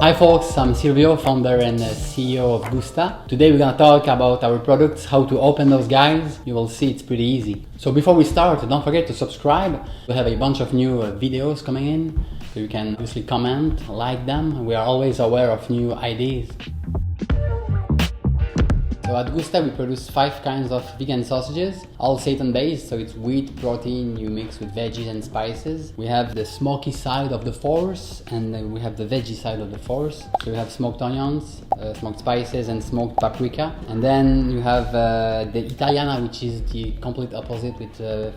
Hi folks, I'm Silvio, founder and CEO of Gusta. Today we're gonna talk about our products, how to open those guys. You will see it's pretty easy. So before we start, don't forget to subscribe. We have a bunch of new videos coming in, so you can obviously comment, like them. We are always aware of new ideas. So at Gusta we produce 5 kinds of vegan sausages, all Seitan based, so it's wheat protein you mix with veggies and spices. We have the smoky side of the force and then we have the veggie side of the force. So we have smoked onions, smoked spices and smoked paprika. And then you have the Italiana, which is the complete opposite with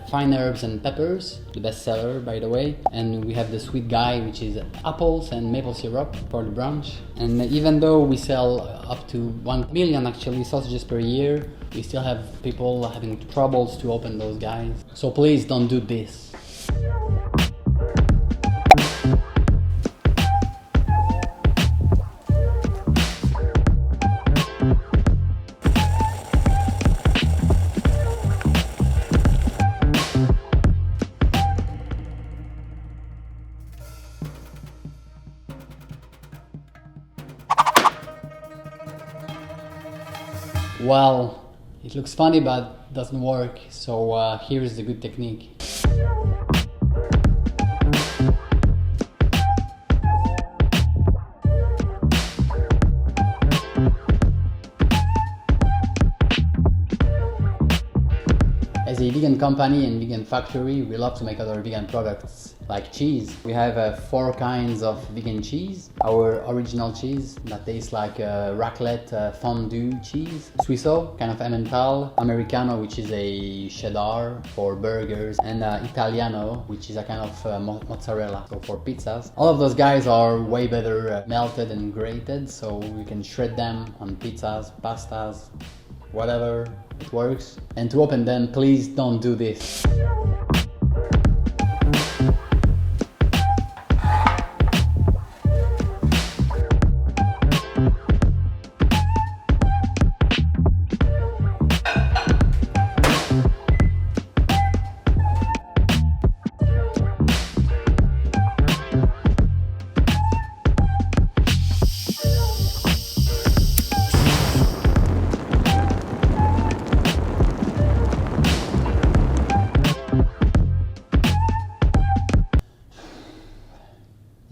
fine herbs and peppers, the best seller by the way. And we have the sweet guy, which is apples and maple syrup for the brunch. And even though we sell up to 1 million actually sausages per year, we still have people having troubles to open those guys. So please don't do this. Well, it looks funny but doesn't work, so here is the good technique. As a vegan company and vegan factory, we love to make other vegan products like cheese. We have 4 kinds of vegan cheese. Our original cheese that tastes like raclette fondue cheese, Suisso, kind of Emmental, Americano, which is a cheddar for burgers, and Italiano, which is a kind of mozzarella, so for pizzas. All of those guys are way better melted and grated, so you can shred them on pizzas, pastas, whatever, it works. And to open them, please don't do this.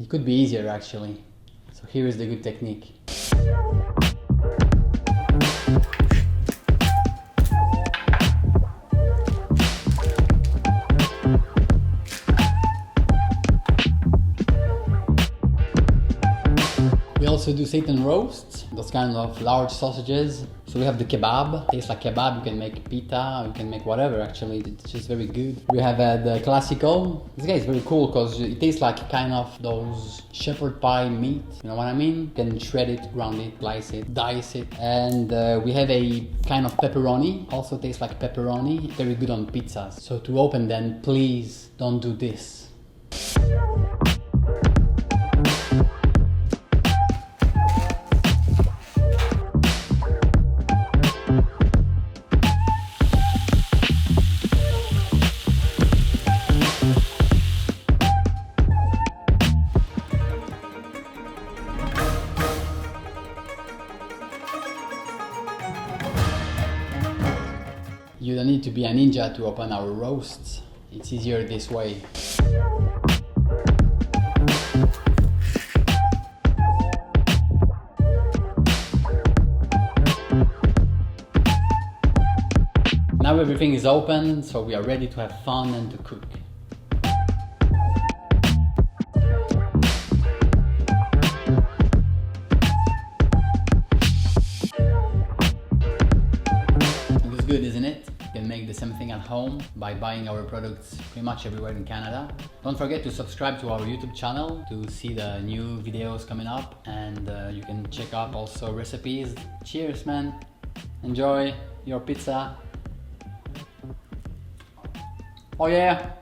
It could be easier actually. So here is the good technique. We also do Seitan roasts, those kind of large sausages. So we have the kebab, tastes like kebab. You can make pita, you can make whatever actually, it's just very good. We have the classico. This guy is very cool because it tastes like kind of those shepherd pie meat, you know what I mean? You can shred it, ground it, slice it, dice it. And we have a kind of pepperoni, also tastes like pepperoni, very good on pizzas. So to open them, please don't do this. You don't need to be a ninja to open our roasts. It's easier this way. Now everything is open, so we are ready to have fun and to cook. Looks good, isn't it? You can make the same thing at home by buying our products pretty much everywhere in Canada. Don't forget to subscribe to our YouTube channel to see the new videos coming up, and you can check out also recipes. Cheers, man! Enjoy your pizza. Oh yeah!